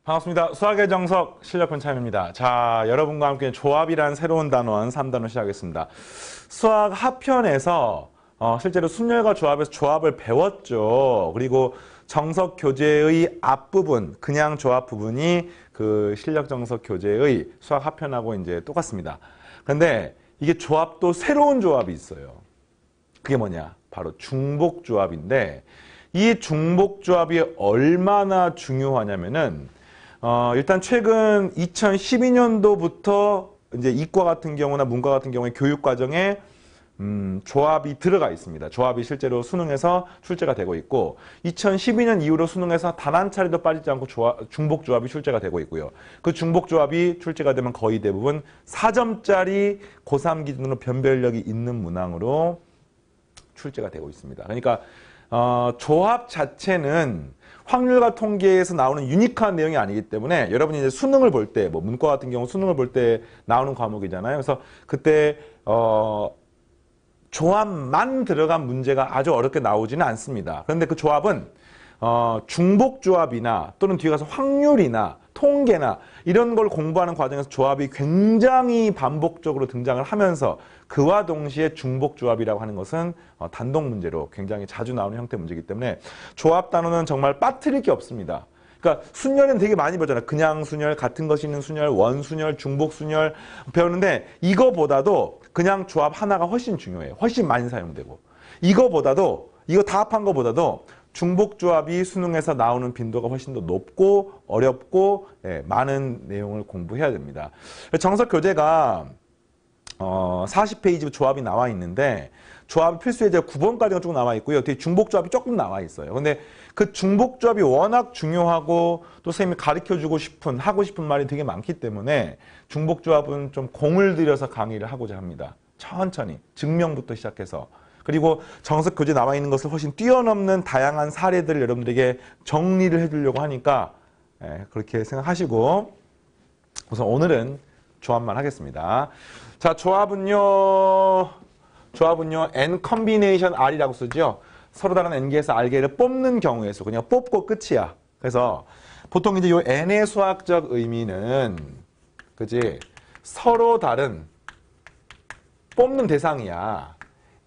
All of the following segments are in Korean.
반갑습니다. 수학의 정석 실력편 차임입니다. 자, 여러분과 함께 조합이란 새로운 단원 3단원 시작하겠습니다. 수학 하편에서 실제로 순열과 조합에서 조합을 배웠죠. 그리고 정석 교재의 앞부분, 그냥 조합 부분이 그 실력 정석 교재의 수학 하편하고 이제 똑같습니다. 그런데 이게 조합도 새로운 조합이 있어요. 그게 뭐냐? 바로 중복 조합인데 이 중복 조합이 얼마나 중요하냐면은 일단 최근 2012년도부터 이제 이과 같은 경우나 문과 같은 경우에 교육 과정에 조합이 들어가 있습니다. 조합이 실제로 수능에서 출제가 되고 있고 2012년 이후로 수능에서 단 한 차례도 빠지지 않고 중복 조합이 출제가 되고 있고요. 그 중복 조합이 출제가 되면 거의 대부분 4점짜리 고3 기준으로 변별력이 있는 문항으로 출제가 되고 있습니다. 그러니까 조합 자체는 확률과 통계에서 나오는 유니크한 내용이 아니기 때문에 여러분이 이제 수능을 볼 때, 뭐 문과 같은 경우 수능을 볼 때 나오는 과목이잖아요. 그래서 그때 조합만 들어간 문제가 아주 어렵게 나오지는 않습니다. 그런데 그 조합은 중복 조합이나 또는 뒤에 가서 확률이나 통계나 이런 걸 공부하는 과정에서 조합이 굉장히 반복적으로 등장을 하면서 그와 동시에 중복 조합이라고 하는 것은 단독 문제로 굉장히 자주 나오는 형태 문제이기 때문에 조합 단어는 정말 빠뜨릴 게 없습니다. 그러니까 순열은 되게 많이 보잖아요. 그냥 순열, 같은 것이 있는 순열, 원순열, 중복 순열 배우는데 이거보다도 그냥 조합 하나가 훨씬 중요해요. 훨씬 많이 사용되고 이거보다도 이거 다 합한 거보다도 중복 조합이 수능에서 나오는 빈도가 훨씬 더 높고 어렵고 많은 내용을 공부해야 됩니다. 정석 교재가 40페이지 조합이 나와 있는데 조합 필수 예제 9번까지가 쭉 나와 있고요. 뒤에 중복 조합이 조금 나와 있어요. 근데 그 중복 조합이 워낙 중요하고 또 선생님이 가르쳐주고 싶은 하고 싶은 말이 되게 많기 때문에 중복 조합은 좀 공을 들여서 강의를 하고자 합니다. 천천히 증명부터 시작해서 그리고 정석 교재에 나와 있는 것을 훨씬 뛰어넘는 다양한 사례들을 여러분들에게 정리를 해주려고 하니까 그렇게 생각하시고 우선 오늘은 조합만 하겠습니다. 자, 조합은요 N 컨비네이션 R이라고 쓰죠. 서로 다른 N개에서 R개를 뽑는 경우의 수. 그냥 뽑고 끝이야. 그래서 보통 이제 요 N의 수학적 의미는 그지 서로 다른 뽑는 대상이야.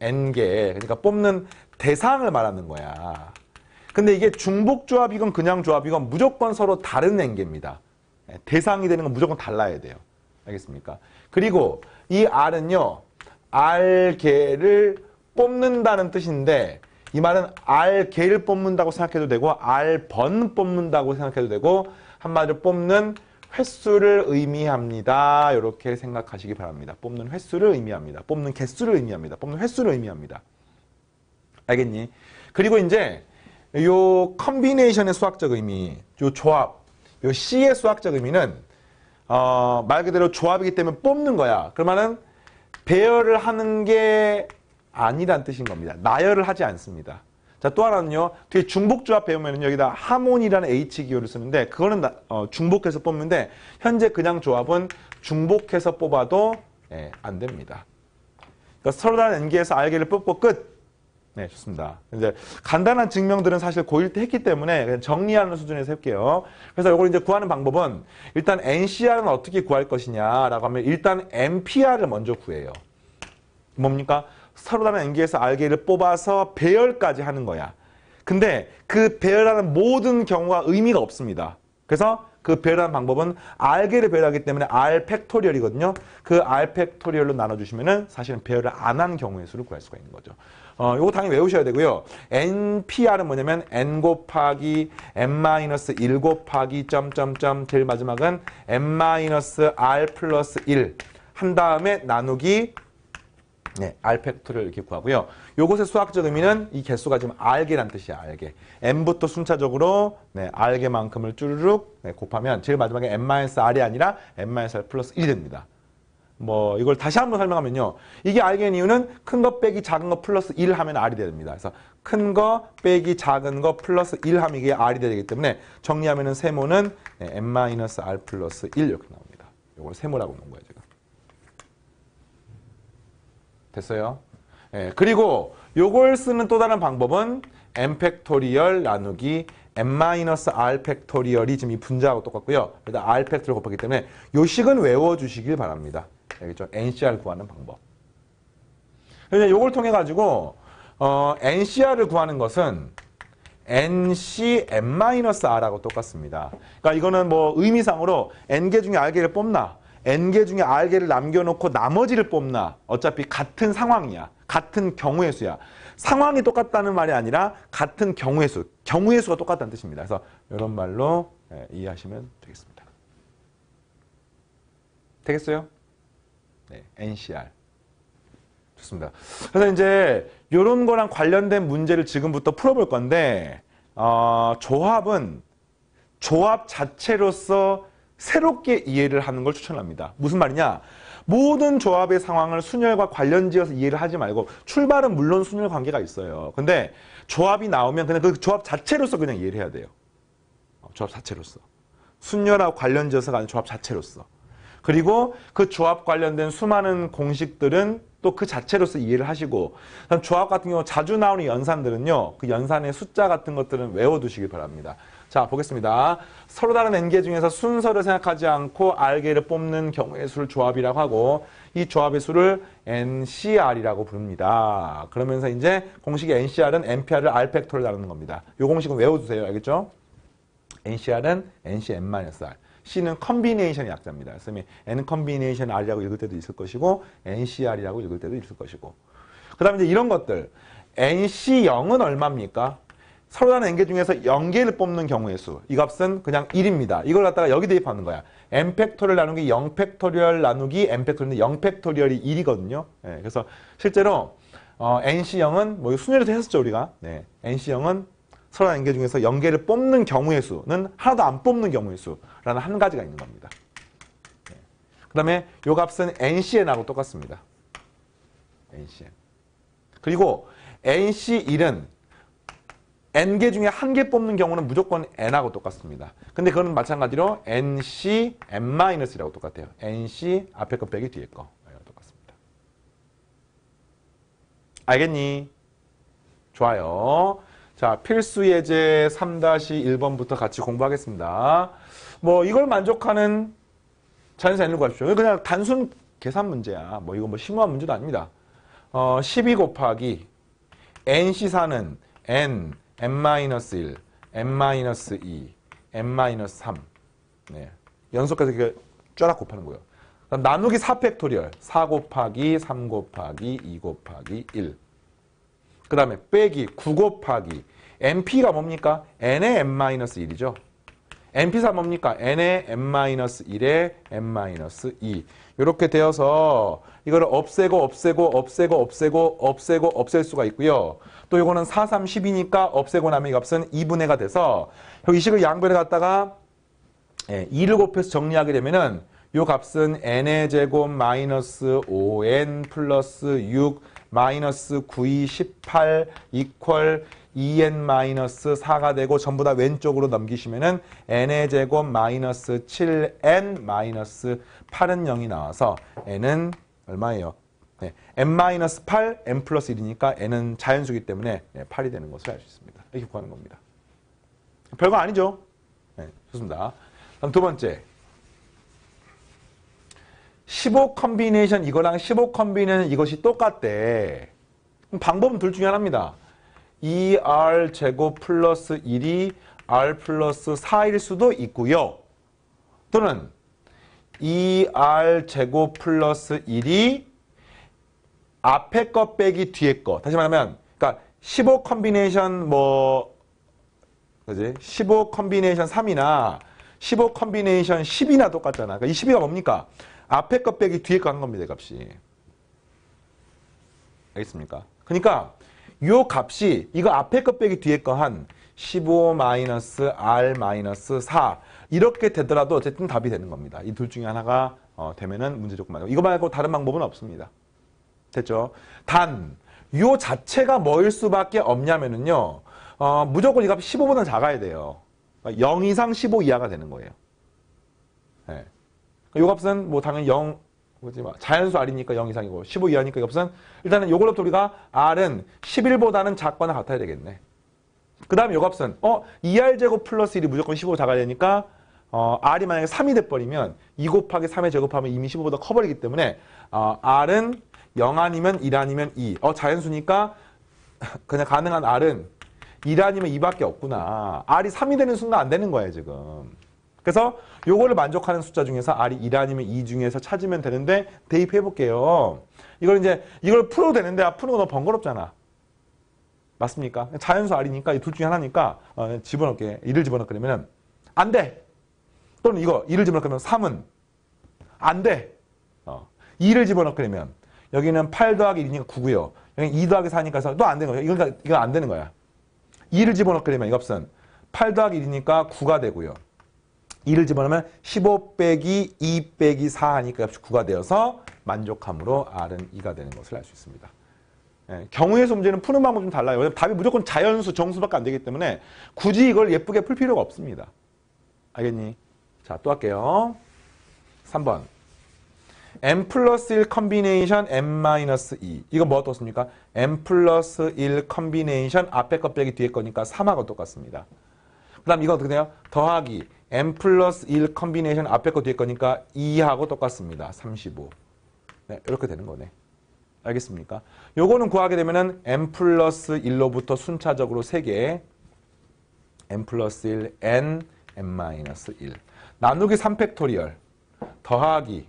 N개. 그러니까 뽑는 대상을 말하는 거야. 근데 이게 중복 조합이건 그냥 조합이건 무조건 서로 다른 N개입니다. 대상이 되는 건 무조건 달라야 돼요. 알겠습니까? 그리고 이 R은요. R개를 뽑는다는 뜻인데 이 말은 R개를 뽑는다고 생각해도 되고 R번 뽑는다고 생각해도 되고 한마디로 뽑는 횟수를 의미합니다. 이렇게 생각하시기 바랍니다. 뽑는 횟수를 의미합니다. 뽑는 개수를 의미합니다. 뽑는 횟수를 의미합니다. 알겠니? 그리고 이제 요 컨비네이션의 수학적 의미, 요 조합, 요 C의 수학적 의미는 말 그대로 조합이기 때문에 뽑는 거야. 그러면은 배열을 하는 게 아니란 뜻인 겁니다. 나열을 하지 않습니다. 자, 또 하나는요. 뒤에 중복조합 배우면 여기다 하모니라는 H기호를 쓰는데 그거는 중복해서 뽑는데 현재 그냥 조합은 중복해서 뽑아도 안 됩니다. 그러니까 서로 다른 N개에서 R개를 뽑고 끝. 네, 좋습니다. 이제 간단한 증명들은 사실 고1 때 했기 때문에 그냥 정리하는 수준에서 할게요. 그래서 이걸 이제 구하는 방법은 일단 NCR은 어떻게 구할 것이냐라고 하면 일단 NPR을 먼저 구해요. 뭡니까? 서로 다른 N개에서 R개를 뽑아서 배열까지 하는 거야. 근데 그 배열하는 모든 경우가 의미가 없습니다. 그래서 그 배열하는 방법은 R개를 배열하기 때문에 R 팩토리얼이거든요. 그 R 팩토리얼로 나눠주시면은 사실은 배열을 안 한 경우의 수를 구할 수가 있는 거죠. 요거 당연히 외우셔야 되고요. NPR은 뭐냐면 N 곱하기 N-1 곱하기 점점점 제일 마지막은 N-R 플러스 1 한 다음에 나누기 R 팩토리얼 이렇게 구하고요. 요것의 수학적 의미는 이 개수가 지금 R개란 뜻이야. R개. N부터 순차적으로 R개만큼을 쭈르륵 곱하면 제일 마지막에 N-R이 아니라 N-R 플러스 1이 됩니다. 뭐 이걸 다시 한번 설명하면요. 이게 R개인 이유는 큰 거 빼기 작은 거 플러스 1 하면 R이 됩니다. 그래서 큰 거 빼기 작은 거 플러스 1 하면 이게 R이 되기 때문에 정리하면은 세모는 N-R 플러스 1 이렇게 나옵니다. 이걸 세모라고 놓은 거예요, 제가. 됐어요? 그리고 요걸 쓰는 또 다른 방법은 N 팩토리얼 나누기 n-r 팩토리얼이 지금 이 분자하고 똑같고요. 그래서 r 팩토리얼 곱하기 때문에 요 식은 외워주시길 바랍니다. 알겠죠? NCR 구하는 방법. 그래서 요걸 통해 가지고 NCR을 구하는 것은 NCn-R하고 똑같습니다. 그러니까 이거는 뭐 의미상으로 N개 중에 R개를 뽑나 N개 중에 R개를 남겨놓고 나머지를 뽑나 어차피 같은 상황이야. 같은 경우의 수야. 상황이 똑같다는 말이 아니라 같은 경우의 수. 경우의 수가 똑같다는 뜻입니다. 그래서 이런 말로 이해하시면 되겠습니다. 되겠어요? 네, NCR. 좋습니다. 그래서 이제 이런 거랑 관련된 문제를 지금부터 풀어볼 건데 조합은 조합 자체로서 새롭게 이해를 하는 걸 추천합니다. 무슨 말이냐? 모든 조합의 상황을 순열과 관련지어서 이해를 하지 말고 출발은 물론 순열 관계가 있어요. 근데 조합이 나오면 그냥 그 조합 자체로서 그냥 이해를 해야 돼요. 조합 자체로서. 순열하고 관련지어서가 아니라 조합 자체로서. 그리고 그 조합 관련된 수많은 공식들은 또 그 자체로서 이해를 하시고 조합 같은 경우 자주 나오는 연산들은요. 그 연산의 숫자 같은 것들은 외워두시기 바랍니다. 자, 보겠습니다. 서로 다른 n개 중에서 순서를 생각하지 않고 r개를 뽑는 경우의 수를 조합이라고 하고 이 조합의 수를 NCR이라고 부릅니다. 그러면서 이제 공식의 NCR은 NPR을 R 팩토를 나누는 겁니다. 이 공식은 외워두세요. 알겠죠? NCR은 NCn-R. C는 컨비네이션의 약자입니다. 그래서 N 컨비네이션 R이라고 읽을 때도 있을 것이고 NCR이라고 읽을 때도 있을 것이고 그 다음에 이제 이런 것들 NC0은 얼마입니까? 서로 다른 n개 중에서 0개를 뽑는 경우의 수. 이 값은 그냥 1입니다. 이걸 갖다가 여기 대입하는 거야. n 팩토리얼 나누기 0 팩토리얼 나누기 n 팩토리얼인데 0 팩토리얼이 1이거든요. 네, 그래서 실제로 NC0은 뭐 순열에서 했었죠 우리가. 네, NC0은 서로 다른 n개 중에서 0개를 뽑는 경우의 수는 하나도 안 뽑는 경우의 수라는 한 가지가 있는 겁니다. 네. 그 다음에 요 값은 NCn하고 똑같습니다. NCn. 그리고 NC1은 n개 중에 한 개 뽑는 경우는 무조건 n하고 똑같습니다. 근데 그거는 마찬가지로 NCn-이라고 똑같아요. NC 앞에 거 빼기 뒤에 거. 똑같습니다. 알겠니? 좋아요. 자, 필수 예제 3-1번부터 같이 공부하겠습니다. 뭐 이걸 만족하는 자연수 n을 구하십시오. 그냥 단순 계산 문제야. 뭐 이거 뭐 심오한 문제도 아닙니다. 12 곱하기 NC4는 n, n-1, n-2, n-3 네. 연속해서 이렇게 쫙 곱하는 거예요. 나누기 4 팩토리얼 4 곱하기 3 곱하기 2 곱하기 1 그 다음에 빼기 9 곱하기 np가 뭡니까? n의 n-1이죠. np4 뭡니까? n의 n-1에 n-2 이렇게 되어서 이거를 없애고 없앨 수가 있고요. 또 이거는 4, 3, 10이니까 없애고 나면 이 값은 2분의가 돼서 이 식을 양변에 갖다가 2를 곱해서 정리하게 되면은 이 값은 n의 제곱 마이너스 5n 플러스 6 마이너스 9, 2, 18 이퀄 2n 마이너스 4가 되고 전부 다 왼쪽으로 넘기시면은 n의 제곱 마이너스 7n 마이너스 8은 0이 나와서 n은 얼마예요? 네, n-8, n 플러스 1이니까 n은 자연수이기 때문에 8이 되는 것을 알 수 있습니다. 이렇게 구하는 겁니다. 별거 아니죠? 네, 좋습니다. 그럼 두 번째. 15 컨비네이션 이거랑 15 컨비네이션 이것이 똑같대. 방법은 둘 중에 하나입니다. 2r 제곱 플러스 1이 r 플러스 4일 수도 있고요. 또는 2r 제곱 플러스 1이 앞에 거 빼기 뒤에 거. 다시 말하면 그러니까 15 컨비네이션 그지? 15 컨비네이션 3이나 15 컨비네이션 10이나 똑같잖아. 그러니까 이 12가 뭡니까? 앞에 거 빼기 뒤에 거 한 겁니다, 이 값이. 알겠습니까? 그러니까 요 값이 이거 앞에 거 빼기 뒤에 거 한 15 마이너스 r 마이너스 4 이렇게 되더라도 어쨌든 답이 되는 겁니다. 이 둘 중에 하나가 되면은 문제 조건 맞고 이거 말고 다른 방법은 없습니다. 됐죠? 단 요 자체가 뭐일 수밖에 없냐면은요. 무조건 이 값이 15보다 작아야 돼요. 그러니까 0 이상 15 이하가 되는 거예요. 네. 이 값은 뭐 당연히 0 자연수 R이니까 0 이상이고 15 이하니까 이 값은 일단은 요걸로부터 우리가 R은 11보다는 작거나 같아야 되겠네. 그 다음에 요 값은 2r제곱 플러스 1이 무조건 15 작아야 되니까 r이 만약에 3이 돼버리면 2 곱하기 3에 제곱하면 이미 15보다 커버리기 때문에 r은 0 아니면 1 아니면 2. 자연수니까 그냥 가능한 r은 1 아니면 2밖에 없구나. r이 3이 되는 순간 안 되는 거예요 지금. 그래서 요거를 만족하는 숫자 중에서 r이 1 아니면 2 중에서 찾으면 되는데 대입해 볼게요. 이걸 풀어도 되는데 푸는 거 너무 번거롭잖아. 맞습니까? 자연수 r이니까 이 둘 중에 하나니까 집어넣게. 1을 집어넣으려면 안 돼. 또는 이거 2를 집어넣으면 3은 안 돼. 2를 집어넣으려면 여기는 8 더하기 1이니까 9고요. 여기 2 더하기 4니까 또 안 되는 거야. 이건 안 되는 거야. 2를 집어넣으려면 이 값은 8 더하기 1이니까 9가 되고요. 2를 집어넣으면 15 빼기 2 빼기 4 하니까 값이 9가 되어서 만족함으로 r은 2가 되는 것을 알 수 있습니다. 경우의 수 문제는 푸는 방법이 좀 달라요. 왜냐면 답이 무조건 자연수, 정수밖에 안 되기 때문에 굳이 이걸 예쁘게 풀 필요가 없습니다. 알겠니? 자, 또 할게요. 3번. m 플러스 1 컨비네이션 m 마이너스 2. 이거 뭐 떴습니까? m 플러스 1 컨비네이션 앞에 거 빼기 뒤에 거니까 3하고 똑같습니다. 그 다음 이거 어떻게 돼요? 더하기 m 플러스 1 컨비네이션 앞에 거 뒤에 거니까 2하고 똑같습니다. 35. 네, 이렇게 되는 거네. 알겠습니까? 요거는 구하게 되면은 m 플러스 1로부터 순차적으로 3개 m 플러스 1 n m 마이너스 1 나누기 3팩토리얼 더하기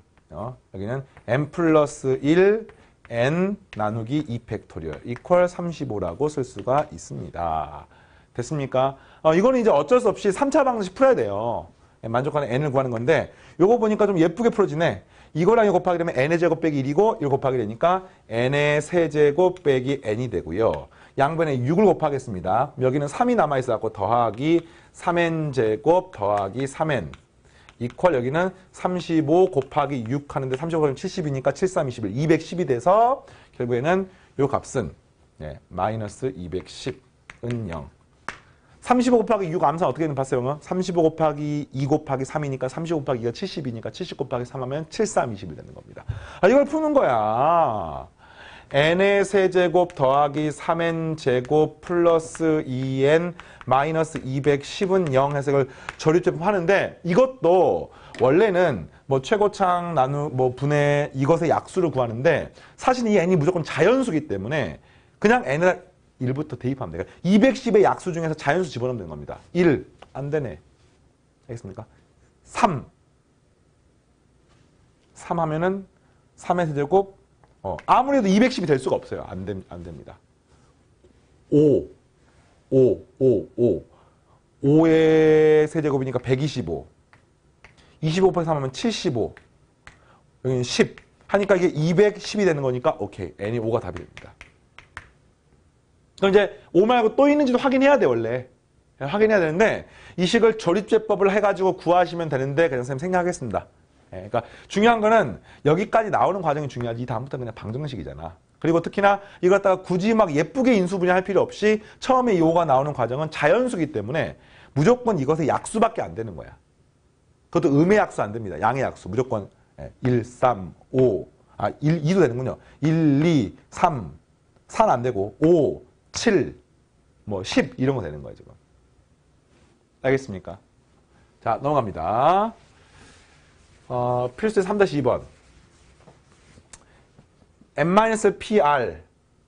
여기는 m 플러스 1 n 나누기 2팩토리얼 이퀄 35라고 쓸 수가 있습니다. 됐습니까? 이거는 이제 어쩔 수 없이 3차 방식 풀어야 돼요. 만족하는 n을 구하는 건데 요거 보니까 좀 예쁘게 풀어지네. 이거랑 이거 곱하기 되면 n의 제곱 빼기 1이고 1 곱하기 되니까 n의 세제곱 빼기 n이 되고요. 양변에 6을 곱하겠습니다. 여기는 3이 남아있어갖고 더하기 3n 제곱 더하기 3n 이퀄 여기는 35 곱하기 6 하는데 35 곱하기 70이니까 7, 3, 21, 210이 돼서 결국에는 요 값은 마이너스 210은 0. 35 곱하기 6 암산 어떻게 되는 봤어요? 35 곱하기 2 곱하기 3이니까 35 곱하기 2가 70이니까 70 곱하기 3 하면 7, 3, 20이 되는 겁니다. 이걸 푸는 거야. n의 세제곱 더하기 3n 제곱 플러스 2n 마이너스 210은 0 해석을 조립제법 하는데 이것도 원래는 뭐 최고창 분의 이것의 약수를 구하는데 사실 이 n이 무조건 자연수기 때문에 그냥 n을 1부터 대입하면 돼요. 210의 약수 중에서 자연수 집어넣으면 되는 겁니다. 1. 안 되네. 알겠습니까? 3. 3 하면은 3의 세제곱 아무래도 210이 될 수가 없어요. 안 됩니다. 5. 5의 세제곱이니까 125. 25 곱하기 3 하면 75. 여기는 10. 하니까 이게 210이 되는 거니까 오케이. n이 5가 답이 됩니다. 그럼 이제 5 말고 또 있는지도 확인해야 돼 원래. 확인해야 되는데 이 식을 조립제법을 해가지고 구하시면 되는데 그냥 선생님 생략하겠습니다. 그러니까 중요한 거는 여기까지 나오는 과정이 중요하지 이 다음부터 그냥 방정식이잖아. 그리고 특히나 이걸 갖다가 굳이 막 예쁘게 인수분해할 필요 없이 처음에 이 5가 나오는 과정은 자연수기 때문에 무조건 이것의 약수밖에 안 되는 거야. 그것도 음의 약수 안 됩니다. 양의 약수 무조건 1, 3, 5 2도 되는군요. 1, 2, 3 4는 안 되고 5, 7, 10 이런 거 되는 거예요 지금. 알겠습니까? 자 넘어갑니다. 필수의 3-2번 m-pr,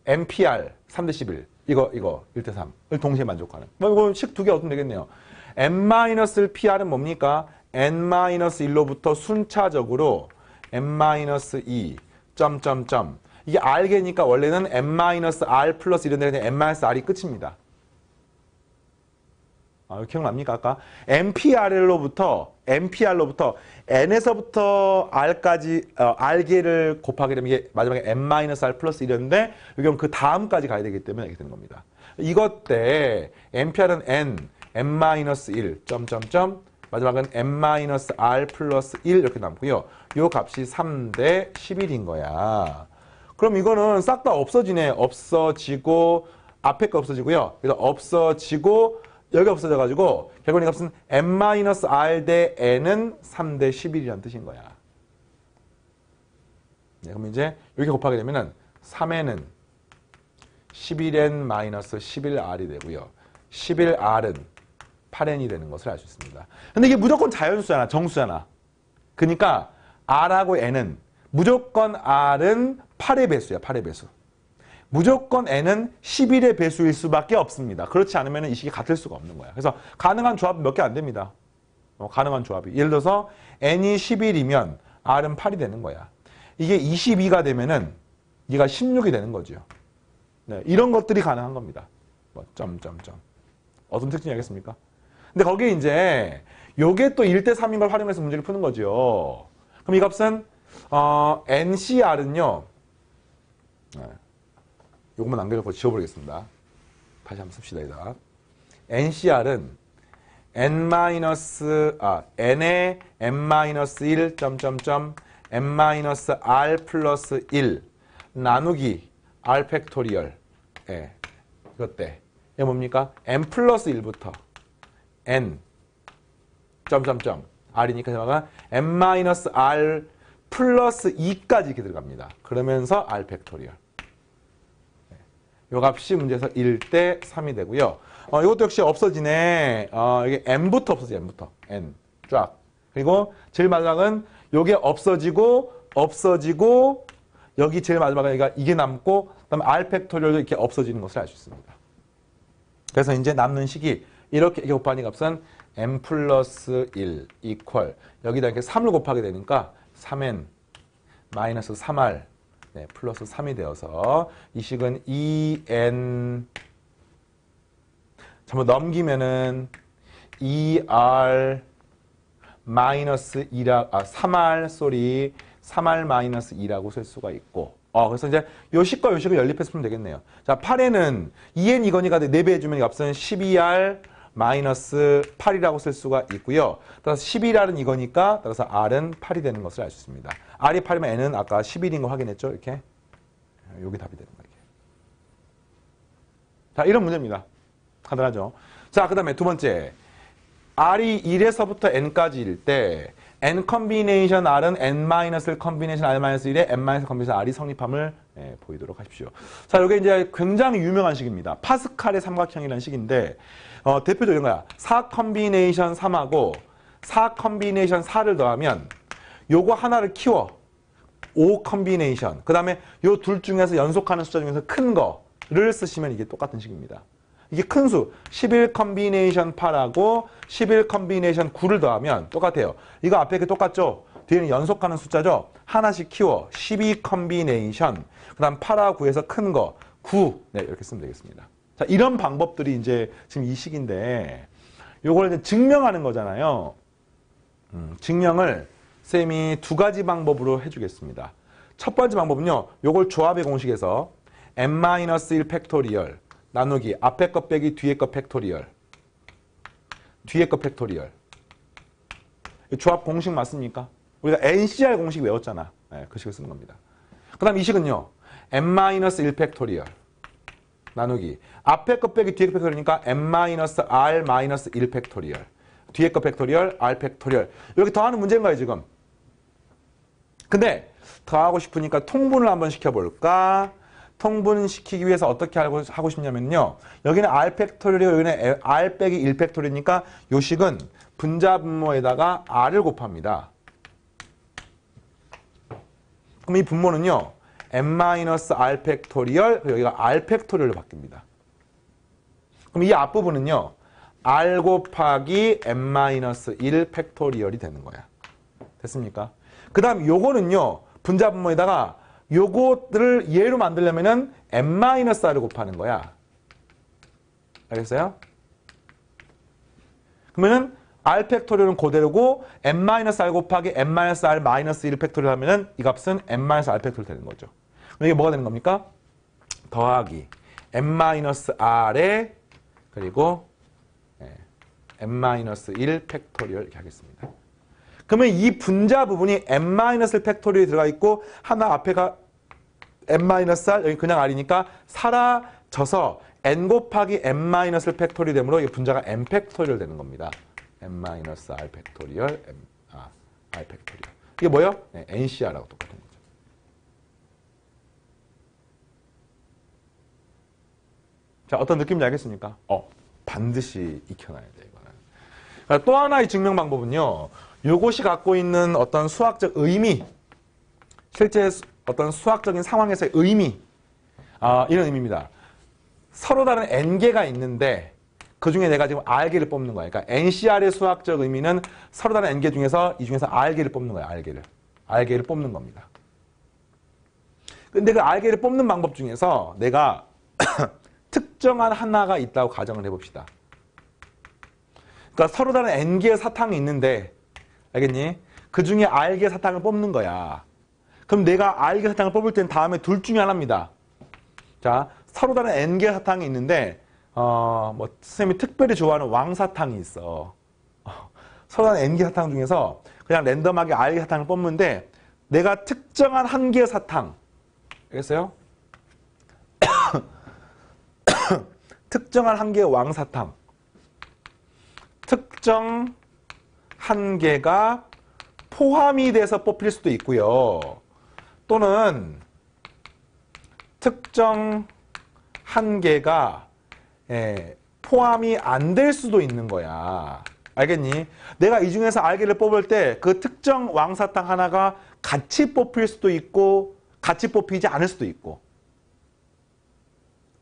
mpr 3-11 이거 1대3을 동시에 만족하는 이거 식 두 개 얻으면 되겠네요. m-pr은 뭡니까? n-1로부터 순차적으로 n-2 점점점 이게 r개니까 원래는 m-r 플러스 이런 데는 m-r이 끝입니다. 기억납니까? 아까 mpr로부터 n에서부터 r까지 r개를 곱하게 되면 이게 마지막에 m-r 플러스 이랬는데 여기 그 다음까지 가야 되기 때문에 이렇게 되는 겁니다. 이것 때 mpr은 n, m-1 점점점 마지막은 m-r 플러스 1 이렇게 남고요. 요 값이 3대 11인 거야. 그럼 이거는 싹 다 없어지네. 없어지고 앞에 거 없어지고요. 그래서 없어지고 여기 없어져가지고 결국 이 값은 m-r 대 n은 3대 11이라는 뜻인 거야. 그럼 이제 이렇게 곱하게 되면은 3n은 11n-11r이 되고요. 11R은 8N이 되는 것을 알 수 있습니다. 근데 이게 무조건 자연수잖아. 정수잖아. 그러니까 R하고 N은 무조건 R은 8의 배수야. 8의 배수. 무조건 N은 11의 배수일 수밖에 없습니다. 그렇지 않으면 이 식이 같을 수가 없는 거야. 그래서 가능한 조합은 몇 개 안 됩니다. 가능한 조합이. 예를 들어서 N이 11이면 R은 8이 되는 거야. 이게 22가 되면은 얘가 16이 되는 거죠. 네, 이런 것들이 가능한 겁니다. 어떤 특징이 알겠습니까? 근데 거기에 이제 요게 또 1대3인 걸 활용해서 문제를 푸는 거죠. 그럼 이 값은 NCR은요. 요것만 남겨놓고 지워버리겠습니다. 다시 한번 씁시다. 이다. NCR은 N의 N-1 N-R 플러스 1 나누기 R 팩토리얼. 예, 이것 때. 이게 뭡니까? N 플러스 1부터 N R이니까 제가 N-R 플러스 2까지 이렇게 들어갑니다. 그러면서 R 팩토리얼. 요 값이 문제에서 1대 3이 되고요. 이것도 역시 없어지네. 이게 N부터 없어져, N부터. N. 쫙. 그리고 제일 마지막은 요게 없어지고, 여기 제일 마지막에 이게 남고, 그 다음에 R 팩토리얼도 이렇게 없어지는 것을 알 수 있습니다. 그래서 이제 남는 식이 이렇게 곱하니 값은 N 플러스 1 이퀄. 여기다 이렇게 3을 곱하게 되니까 3N 마이너스 3R 네, 플러스 3이 되어서 이 식은 2N 한번 넘기면은 2R 마이너스 3R 마이너스 2라고 쓸 수가 있고 그래서 이제 요 식과 요 식을 연립해서 풀면 되겠네요. 자, 8에는 2N 이거니까 4배 해주면 이 값은 12R 마이너스 8이라고 쓸 수가 있고요. 따라서 11R은 이거니까 따라서 R은 8이 되는 것을 알 수 있습니다. R이 8이면 N은 아까 11인 거 확인했죠? 이렇게. 여기 답이 되는 거예요. 자, 이런 문제입니다. 간단하죠? 자, 그 다음에 두 번째. R이 1에서부터 N까지일 때 N 컨비네이션 R은 N-1 컨비네이션 R-1에 N-1 컨비네이션 R이 성립함을 보이도록 하십시오. 자, 이게 이제 굉장히 유명한 식입니다. 파스칼의 삼각형이라는 식인데 대표적으로 이런 거야. 4 컨비네이션 3하고 4 컨비네이션 4를 더하면 요거 하나를 키워. 5 컨비네이션. 그 다음에 요 둘 중에서 연속하는 숫자 중에서 큰 거를 쓰시면 이게 똑같은 식입니다. 이게 큰 수 11 컨비네이션 8하고 11 컨비네이션 9를 더하면 똑같아요. 이거 앞에 게 똑같죠? 뒤에는 연속하는 숫자죠? 하나씩 키워. 12 컨비네이션. 그 다음 8하고 9에서 큰 거 9. 네, 이렇게 쓰면 되겠습니다. 자, 이런 방법들이 이제 지금 이 식인데 요걸 이제 증명하는 거잖아요. 증명을 쌤이 두 가지 방법으로 해주겠습니다. 첫 번째 방법은요. 요걸 조합의 공식에서 n-1 팩토리얼 나누기 앞에 것 빼기 뒤에 것 팩토리얼 뒤에 것 팩토리얼 조합 공식 맞습니까? 우리가 NCR 공식 외웠잖아. 네, 그 식을 쓰는 겁니다. 그 다음 이 식은요. n-1 팩토리얼 나누기 앞에 것 빼기 뒤에 것 팩토리얼이니까 n-R-1 팩토리얼 뒤에 것 팩토리얼 R 팩토리얼 이렇게 더하는 문제인 거예요 지금. 근데 더하고 싶으니까 통분을 한번 시켜볼까? 통분시키기 위해서 어떻게 하고 싶냐면요. 여기는 R 팩토리얼이고 여기는 R 빼기 1 팩토리얼이니까 요 식은 분자분모에다가 R을 곱합니다. 그럼 이 분모는요. n-R 팩토리얼 여기가 R 팩토리얼로 바뀝니다. 그럼 이 앞부분은요. R 곱하기 n-1 팩토리얼이 되는 거야. 됐습니까? 그 다음 요거는요. 분자분모에다가 요거를 얘로 만들려면은 n-r을 곱하는 거야. 알겠어요? 그러면은 R 팩토리얼은 그대로고 n-r 곱하기 n-r 마이너스 1 팩토리얼 하면은 이 값은 n-r 팩토리얼 되는 거죠. 그럼 이게 뭐가 되는 겁니까? 더하기 n-r에 그리고 n-1 팩토리얼 이렇게 하겠습니다. 그러면 이 분자 부분이 n-1 팩토리얼이 들어가 있고 하나 앞에가 n-r 여기 그냥 r이니까 사라져서 n 곱하기 n-1 팩토리얼 되므로 이 분자가 n 팩토리얼 되는 겁니다. n-r 팩토리얼 r 팩토리얼 이게 뭐예요? 네, NCR하고 똑같은 거죠. 자, 어떤 느낌인지 알겠습니까? 반드시 익혀놔야 돼, 이거는. 그러니까 또 하나의 증명 방법은요. 요것이 갖고 있는 어떤 수학적 의미, 실제 어떤 수학적인 상황에서의 의미, 이런 의미입니다. 서로 다른 n개가 있는데 그 중에 내가 지금 r개를 뽑는 거야. 그러니까 NCR의 수학적 의미는 서로 다른 n개 중에서 이 중에서 r개를 뽑는 거야. r개를 뽑는 겁니다. 근데 그 r개를 뽑는 방법 중에서 내가 특정한 하나가 있다고 가정을 해봅시다. 그러니까 서로 다른 n개의 사탕이 있는데, 알겠니? 그 중에 r개 사탕을 뽑는 거야. 그럼 내가 r개 사탕을 뽑을 때는 다음에 둘 중에 하나입니다. 자, 서로 다른 n개 사탕이 있는데 선생님이 특별히 좋아하는 왕사탕이 있어. 서로 다른 n개 사탕 중에서 그냥 랜덤하게 r개 사탕을 뽑는데 내가 특정한 한 개의 사탕, 알겠어요? 특정한 한 개의 왕사탕, 특정 한 개가 포함이 돼서 뽑힐 수도 있고요. 또는 특정 한 개가 포함이 안 될 수도 있는 거야. 알겠니? 내가 이 중에서 r개를 뽑을 때 그 특정 왕사탕 하나가 같이 뽑힐 수도 있고 같이 뽑히지 않을 수도 있고.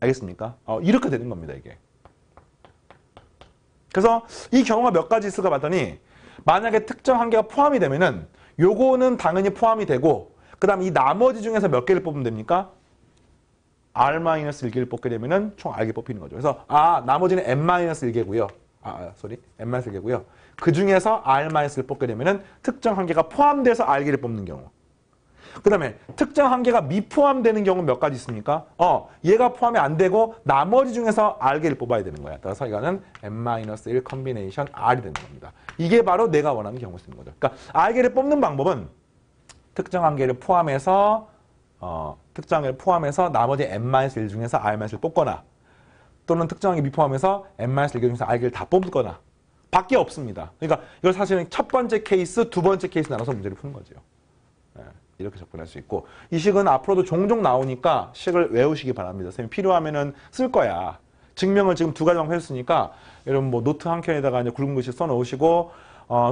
알겠습니까? 이렇게 되는 겁니다, 이게. 그래서 이 경우가 몇 가지 있을까 봤더니 만약에 특정 한 개가 포함이 되면은 요거는 당연히 포함이 되고 그 다음 이 나머지 중에서 몇 개를 뽑으면 됩니까? R-1개를 뽑게 되면은 총 R개 뽑히는 거죠. 그래서 나머지는 N-1개고요. N-1개고요. 그 중에서 R-를 뽑게 되면은 특정 한 개가 포함돼서 R개를 뽑는 경우. 그 다음에 특정 한 개가 미포함되는 경우는 몇 가지 있습니까? 얘가 포함이 안 되고 나머지 중에서 R개를 뽑아야 되는 거야. 따라서 이거는 N-1 컨비네이션 R이 되는 겁니다. 이게 바로 내가 원하는 경우가 있는 거죠. 그러니까 R개를 뽑는 방법은 특정 한 개를 포함해서 특정을 포함해서 나머지 N-1 중에서 R-를 뽑거나 또는 특정하게 미포함해서 N-1개 중에서 R개를 다 뽑거나 밖에 없습니다. 그러니까 이걸 사실은 첫 번째 케이스, 두 번째 케이스 나눠서 문제를 푸는 거죠. 이렇게 접근할 수 있고 이 식은 앞으로도 종종 나오니까 식을 외우시기 바랍니다. 선생님 필요하면은 쓸 거야. 증명을 지금 두 가지 방법 했으니까 여러분 뭐 노트 한 켠에다가 이제 굵은 글씨 써놓으시고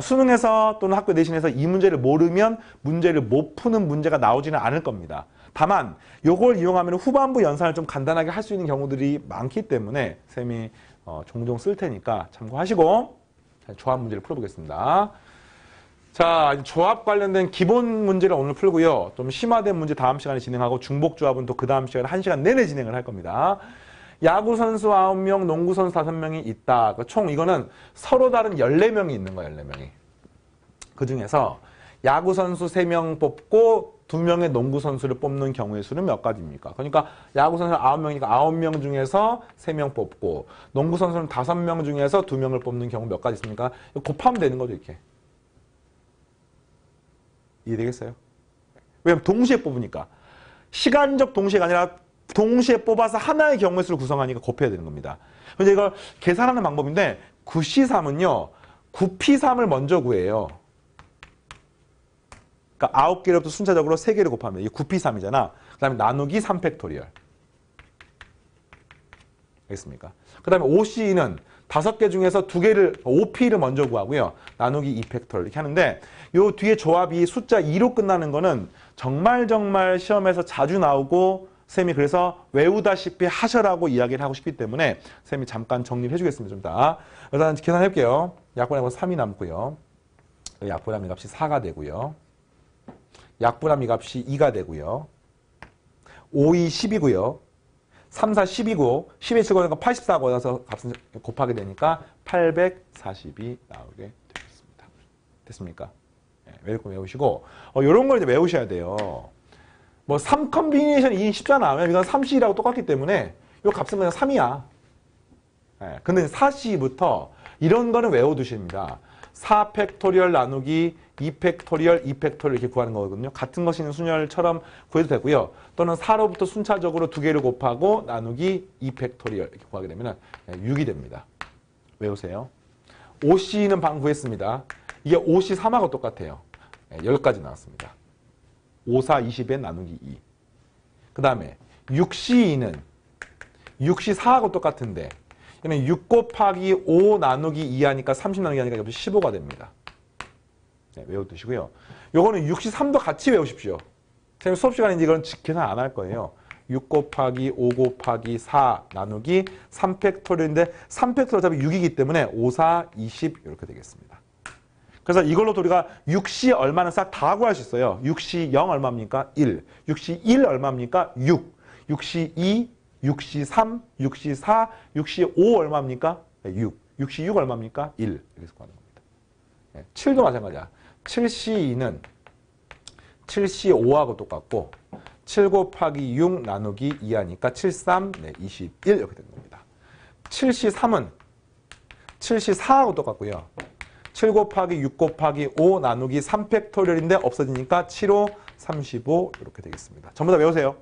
수능에서 또는 학교 내신에서 이 문제를 모르면 문제를 못 푸는 문제가 나오지는 않을 겁니다. 다만 요걸 이용하면 후반부 연산을 좀 간단하게 할 수 있는 경우들이 많기 때문에 쌤이 종종 쓸 테니까 참고하시고 조합 문제를 풀어보겠습니다. 자, 조합 관련된 기본 문제를 오늘 풀고요. 좀 심화된 문제 다음 시간에 진행하고 중복조합은 또 그 다음 시간에 1시간 내내 진행을 할 겁니다. 야구 선수 9명, 농구 선수 5명이 있다. 총 이거는 서로 다른 14명이 있는 거예요. 14명이. 그 중에서 야구 선수 3명 뽑고 2명의 농구 선수를 뽑는 경우의 수는 몇 가지입니까? 그러니까 야구 선수 9명이니까 9명 중에서 3명 뽑고 농구 선수는 5명 중에서 2명을 뽑는 경우 몇 가지 있습니까? 곱하면 되는 거죠, 이렇게. 이해되겠어요? 왜냐면 동시에 뽑으니까. 시간적 동시에가 아니라 동시에 뽑아서 하나의 경우의 수를 구성하니까 곱해야 되는 겁니다. 근데 이걸 계산하는 방법인데 9C3은요. 9P3을 먼저 구해요. 그러니까 9개로부터 순차적으로 3개를 곱하면 이게 9P3이잖아. 그 다음에 나누기 3팩토리얼. 알겠습니까? 그 다음에 5C는 5개 중에서 2개를 5P를 먼저 구하고요. 나누기 2팩토리얼 이렇게 하는데 요 뒤에 조합이 숫자 2로 끝나는 거는 정말 시험에서 자주 나오고 쌤이 그래서 외우다시피 하셔라고 이야기를 하고 싶기 때문에 쌤이 잠깐 정리를 해주겠습니다. 좀 더. 일단 계산해볼게요. 약분하면 3이 남고요. 약분하면 값이 4가 되고요. 약분하면 값이 2가 되고요. 5, 2, 10이고요. 3, 4, 10이고 10에 치고니까 84고 나서 값을 곱하게 되니까 840이 나오게 되겠습니다. 됐습니까? 네, 외우시고 이런 걸 이제 외우셔야 돼요. 뭐 3 컨비네이션 2는 쉽잖아. 왜냐면 이건 3C라고 똑같기 때문에 이 값은 그냥 3이야. 네, 근데 4C부터 이런 거는 외워두십니다. 4팩토리얼 나누기 2팩토리얼, 2팩토리얼 이렇게 구하는 거거든요. 같은 것이 있는 순열처럼 구해도 되고요. 또는 4로부터 순차적으로 2개를 곱하고 나누기 2팩토리얼 이렇게 구하게 되면 6이 됩니다. 외우세요. 5C는 방금 구했습니다. 이게 5C 3하고 똑같아요. 10가지 나왔습니다. 5, 4, 20에 나누기 2. 그 다음에 6C2는 6C 4하고 똑같은데 얘는 6 곱하기 5 나누기 2 하니까 30 나누기 하니까 15가 됩니다. 네, 외워두시고요. 요거는 63도 같이 외우십시오. 선생님 수업 시간인데 이건 계산 안 할 거예요. 6 곱하기 5 곱하기 4 나누기 3팩토리얼인데 3팩토리얼 어차피 6이기 때문에 5, 4, 20 이렇게 되겠습니다. 그래서 이걸로 우리가 6시 얼마는 싹 다 구할 수 있어요. 6시 0 얼마입니까? 1. 6시 1 얼마입니까? 6. 6시 2, 6시 3, 6시 4, 6시 5 얼마입니까? 6. 6시 6 얼마입니까? 1. 이렇게 구하는 겁니다. 7도 마찬가지야. 7시 2는 7시 5하고 똑같고 7 곱하기 6 나누기 2 하니까 7, 3, 21 이렇게 되는 겁니다. 7시 3은 7시 4하고 똑같고요. 7 곱하기 6 곱하기 5 나누기 3팩토리얼인데 없어지니까 7, 5, 35 이렇게 되겠습니다. 전부 다 외우세요.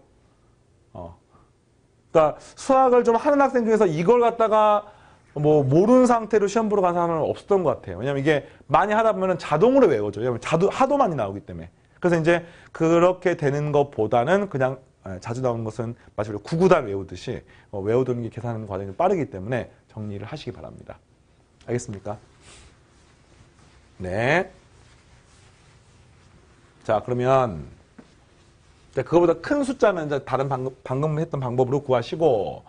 그러니까 수학을 좀 하는 학생 중에서 이걸 갖다가 뭐 모르는 상태로 시험 보러 간 사람은 없었던 것 같아요. 왜냐면 이게 많이 하다 보면 자동으로 외워져요. 왜냐면 하도 많이 나오기 때문에. 그래서 이제 그렇게 되는 것보다는 그냥 자주 나오는 것은 마치 구구단 외우듯이 외우는 게 계산하는 과정이 빠르기 때문에 정리를 하시기 바랍니다. 알겠습니까? 네. 자, 그러면 그거보다 큰 숫자는 이제 다른 방금 했던 방법으로 구하시고,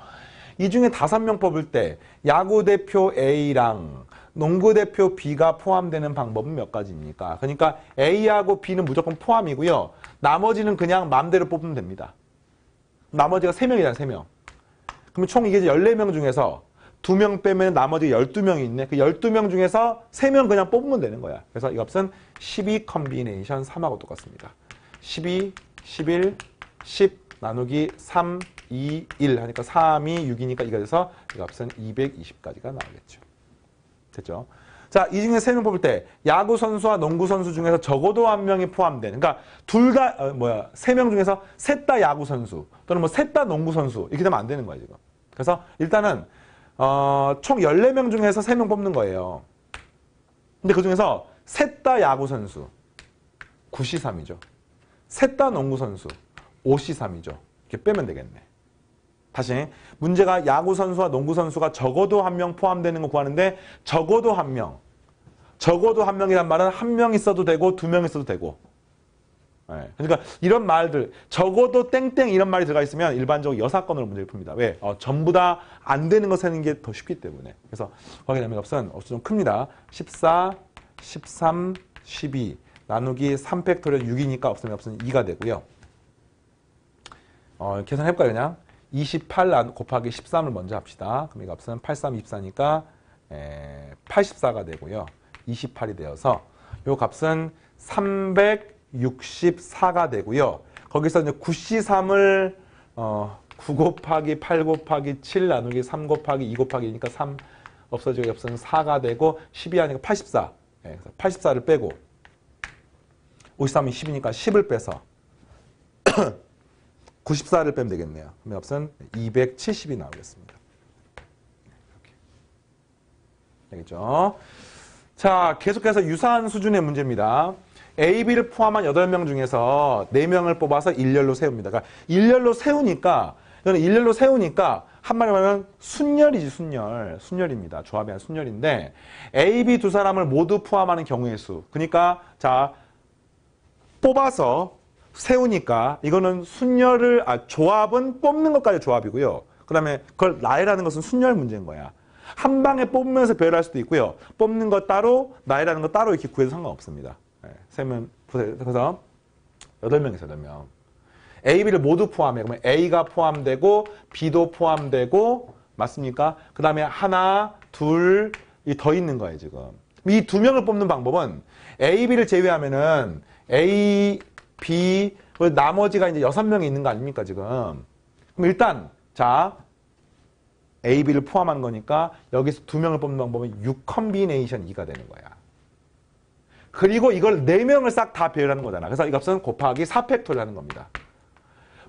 이 중에 5명 뽑을 때 야구 대표 A랑 농구 대표 B가 포함되는 방법은 몇 가지입니까? 그러니까 A하고 B는 무조건 포함이고요. 나머지는 그냥 마음대로 뽑으면 됩니다. 나머지가 3명이잖아요, 3명. 그럼 총 이게 14명 중에서 2명 빼면 나머지 12명이 있네. 그 12명 중에서 3명 그냥 뽑으면 되는 거야. 그래서 이 값은 12 컨비네이션 3하고 똑같습니다. 12, 11, 10 나누기 3, 2, 1 하니까 3이 6이니까 이거 돼서 이 값은 220까지가 나오겠죠. 됐죠? 자, 이 중에 3명 뽑을 때 야구 선수와 농구 선수 중에서 적어도 1명이 포함된, 그러니까 둘 다 3명 중에서 셋 다 야구 선수 또는 뭐 셋 다 농구 선수 이렇게 되면 안 되는 거예요, 지금. 그래서 일단은 총 14명 중에서 3명 뽑는 거예요. 근데 그 중에서 셋 다 야구 선수 9C3이죠. 셋 다 농구 선수 5C3이죠. 이렇게 빼면 되겠네. 다시 문제가 야구 선수와 농구 선수가 적어도 1명 포함되는 거 구하는데 적어도 1명. 적어도 1명이란 말은 1명 있어도 되고 2명 있어도 되고. 네. 그러니까 이런 말들 적어도 땡땡 이런 말이 들어가 있으면 일반적으로 여사건으로 문제를 풉니다. 왜? 전부 다 안 되는 거 세는 게 더 쉽기 때문에. 그래서 거기에 되는 값은 좀 큽니다. 14, 13, 12 나누기 3팩토리얼 6이니까 없으면 값은 2가 되고요. 계산해볼까요? 그냥 28 곱하기 13을 먼저 합시다. 그럼 이 값은 83, 24니까 84가 되고요. 28이 되어서 이 값은 364가 되고요. 거기서 이제 9C3을 9 곱하기 8 곱하기 7 나누기 3 곱하기 2 곱하기 2니까 3 없어지고 값은 4가 되고 12 하니까 84. 그래서 84를 빼고 53이 10이니까 10을 빼서 94를 빼면 되겠네요. 그럼 값은 270이 나오겠습니다. 이렇게. 되겠죠? 자, 계속해서 유사한 수준의 문제입니다. A, B를 포함한 8명 중에서 4명을 뽑아서 일렬로 세웁니다. 그러니까 일렬로 세우니까, 이거는 일렬로 세우니까 한마디로 하면 순열이지, 순열. 순열입니다. 조합이 아니라 순열인데 A, B 두 사람을 모두 포함하는 경우의 수. 그러니까 자, 뽑아서 세우니까 이거는 순열을 조합은 뽑는 것까지 조합이고요. 그 다음에 그걸 나열하는 것은 순열 문제인 거야. 한 방에 뽑으면서 배열할 수도 있고요. 뽑는 거 따로 나열하는 거 따로 이렇게 구해도 상관없습니다. 세면 보세요. 그래서 8명이서 8명. A, B를 모두 포함해. 그러면 A가 포함되고 B도 포함되고 맞습니까? 그 다음에 하나, 둘 더 있는 거예요, 지금. 이 2명을 뽑는 방법은 A, B를 제외하면은 A, B, 나머지가 이제 6명이 있는 거 아닙니까, 지금? 그럼 일단, 자, A, B를 포함한 거니까 여기서 2명을 뽑는 방법은 6 컨비네이션 2가 되는 거야. 그리고 이걸 4명을 싹 다 배열하는 거잖아. 그래서 이 값은 곱하기 4팩토리얼 하는 겁니다.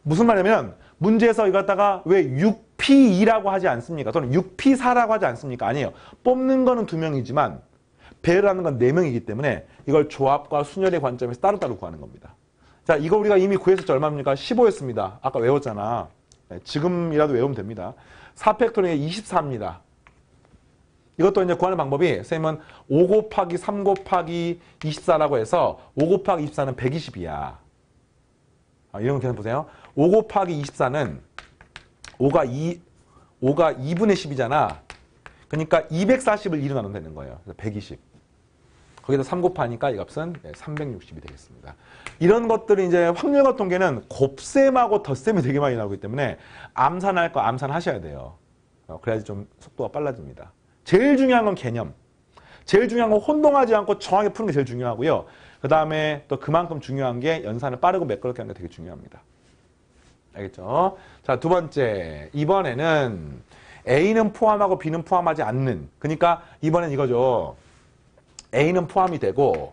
무슨 말이냐면, 문제에서 이거 갖다가 왜 6P2라고 하지 않습니까? 또는 6P4라고 하지 않습니까? 아니에요. 뽑는 거는 2명이지만, 배열하는 건 4명이기 때문에 이걸 조합과 순열의 관점에서 따로따로 구하는 겁니다. 자, 이거 우리가 이미 구했었죠. 얼마입니까? 15였습니다. 아까 외웠잖아. 네, 지금이라도 외우면 됩니다. 4팩토리얼이 24입니다. 이것도 이제 구하는 방법이 선생님은 5 곱하기 3 곱하기 24라고 해서 5 곱하기 24는 120이야. 이런 거 계산 보세요. 5 곱하기 24는 5가 2분의 10이잖아. 그러니까 240을 2로 나누면 되는 거예요. 그래서 120. 거기다 3 곱하니까 이 값은 360이 되겠습니다. 이런 것들이 이제 확률과 통계는 곱셈하고 덧셈이 되게 많이 나오기 때문에 암산할 거 암산하셔야 돼요. 그래야지 좀 속도가 빨라집니다. 제일 중요한 건 개념. 제일 중요한 건 혼동하지 않고 정확하게 푸는 게 제일 중요하고요. 그 다음에 또 그만큼 중요한 게 연산을 빠르고 매끄럽게 하는 게 되게 중요합니다. 알겠죠? 자, 두 번째. 이번에는 A는 포함하고 B는 포함하지 않는. 그러니까 이번엔 이거죠. A는 포함이 되고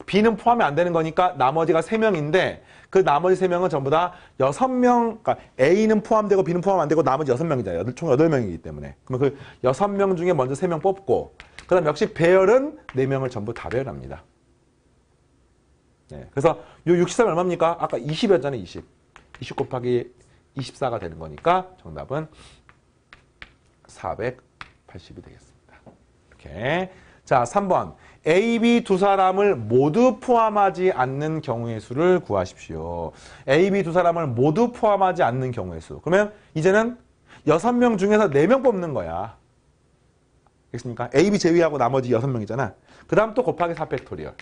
B는 포함이 안 되는 거니까 나머지가 3명인데 그 나머지 3명은 전부 다 6명, 그러니까 A는 포함되고 B는 포함 안 되고 나머지 6명이잖아요. 총 8명이기 때문에. 그러면 그 6명 중에 먼저 3명 뽑고 그 다음 역시 배열은 4명을 전부 다 배열합니다. 네, 그래서 요 63이 얼마입니까? 아까 20이었잖아요. 20. 20 곱하기 24가 되는 거니까 정답은 480이 되겠습니다. 이렇게. 자, 3번. A, B 두 사람을 모두 포함하지 않는 경우의 수를 구하십시오. A, B 두 사람을 모두 포함하지 않는 경우의 수. 그러면 이제는 6명 중에서 4명 뽑는 거야. 알겠습니까? A, B 제외하고 나머지 6명이잖아. 그 다음 또 곱하기 4팩토리얼.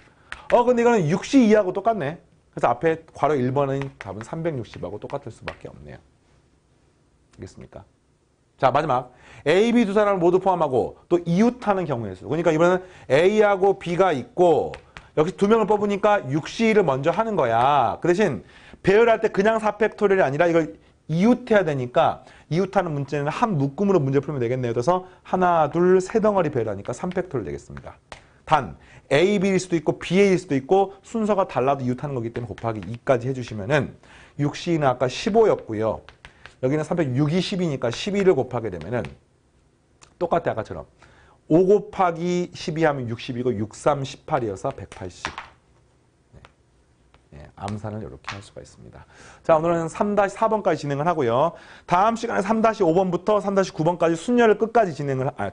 근데 이거는 62하고 똑같네. 그래서 앞에 괄호 1번은 답은 360하고 똑같을 수밖에 없네요. 알겠습니까? 자, 마지막. A, B 두 사람을 모두 포함하고 또 이웃하는 경우의 수. 그러니까 이번에는 A하고 B가 있고 역시 2명을 뽑으니까 6C를 먼저 하는 거야. 그 대신 배열할 때 그냥 4팩토리얼이 아니라 이걸 이웃해야 되니까 이웃하는 문제는 한 묶음으로 문제 풀면 되겠네요. 그래서 하나, 둘, 세 덩어리 배열하니까 3팩토리얼 되겠습니다. 단 A, B일 수도 있고 BA일 수도 있고 순서가 달라도 이웃하는 거기 때문에 곱하기 2까지 해주시면은 6C는 아까 15였고요. 여기는 306이 10이니까 12를 곱하게 되면은 똑같아 아까처럼 5 곱하기 12 하면 60이고 6, 3, 18이어서 180. 네, 암산을 이렇게 할 수가 있습니다. 자, 오늘은 3-4번까지 진행을 하고요. 다음 시간에 3-5번부터 3-9번까지 순열을 끝까지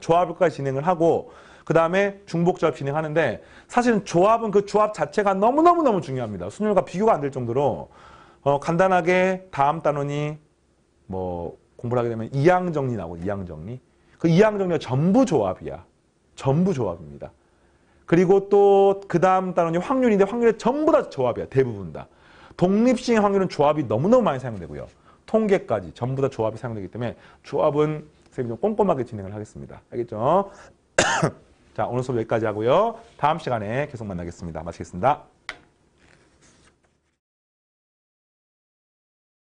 조합을 끝까지 진행을 하고 그 다음에 중복조합 진행하는데 사실은 조합은 그 조합 자체가 너무너무 중요합니다. 순열과 비교가 안 될 정도로 간단하게 다음 단원이 뭐 공부를 하게 되면 이항정리 나오고 이항정리. 그 이항정리가 전부 조합이야. 전부 조합입니다. 그리고 또 그 다음 단원이 확률인데 확률이 전부 다 조합이야. 대부분 다. 독립식의 확률은 조합이 너무너무 많이 사용되고요. 통계까지 전부 다 조합이 사용되기 때문에 조합은 선생님이 좀 꼼꼼하게 진행을 하겠습니다. 알겠죠? 자, 오늘 수업 여기까지 하고요. 다음 시간에 계속 만나겠습니다. 마치겠습니다.